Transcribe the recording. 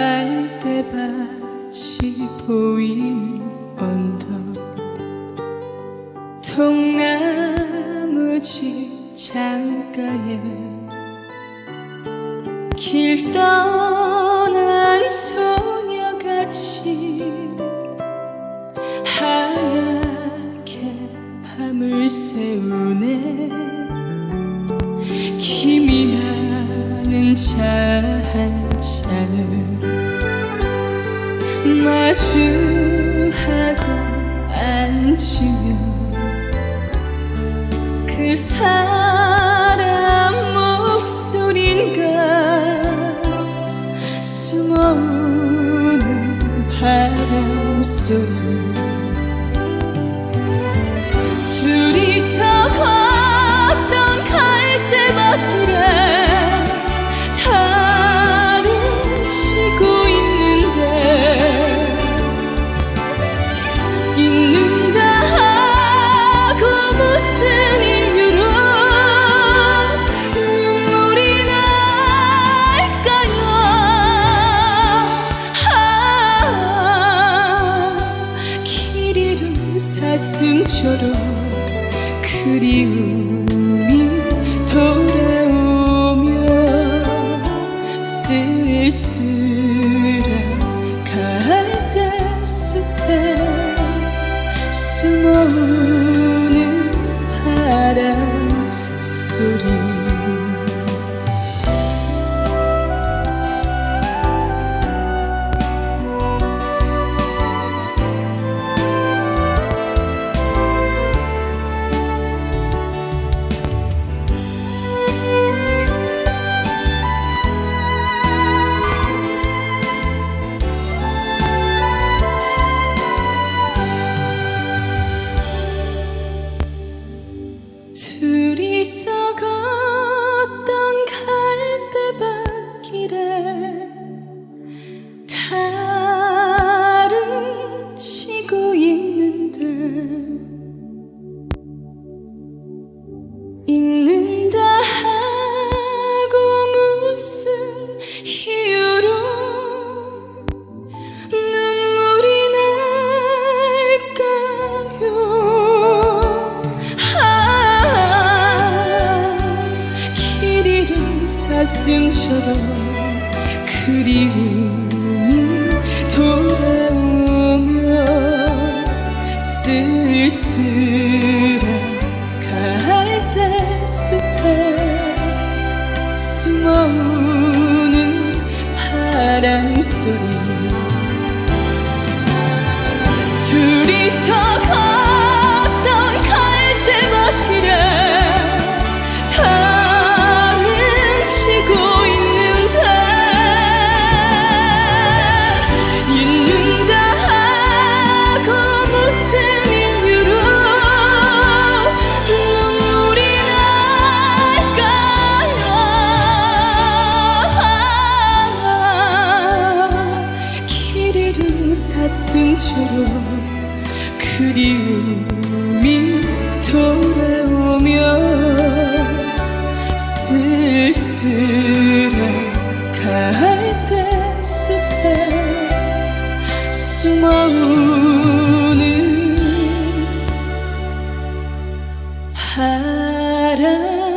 갈대밭이 보이는 언덕, 통나무집 창가에 길 떠난 소녀같이 하얗게 밤을 새우네. 김이 나는 차 한 잔을 마주하고 앉으면 그 사람 목소린가 숨어우는 바람소리. 둘이서 걷던 갈대밭들에 달을 치고 있는데 잊는다 하고 무슨 이유로 눈물이 날까요? 길 잃은 사슴처럼 그리움이 돌아오며 쓸쓸한 갈대숲에 숨어우는 바람소리. 둘이서 걷던 갈대밭길에 달은 치고 있는데 잊는다 하고 무슨 이유로 눈물이 날까요? 사슴처럼 그리움이 돌아오며 쓸쓸한 갈대숲에 숨어우는 바람소리. 둘이서 걷던 갈대밭길에 사슴처럼 그리움이 돌아오며 쓸쓸한 갈대숲에 숨어우는 바람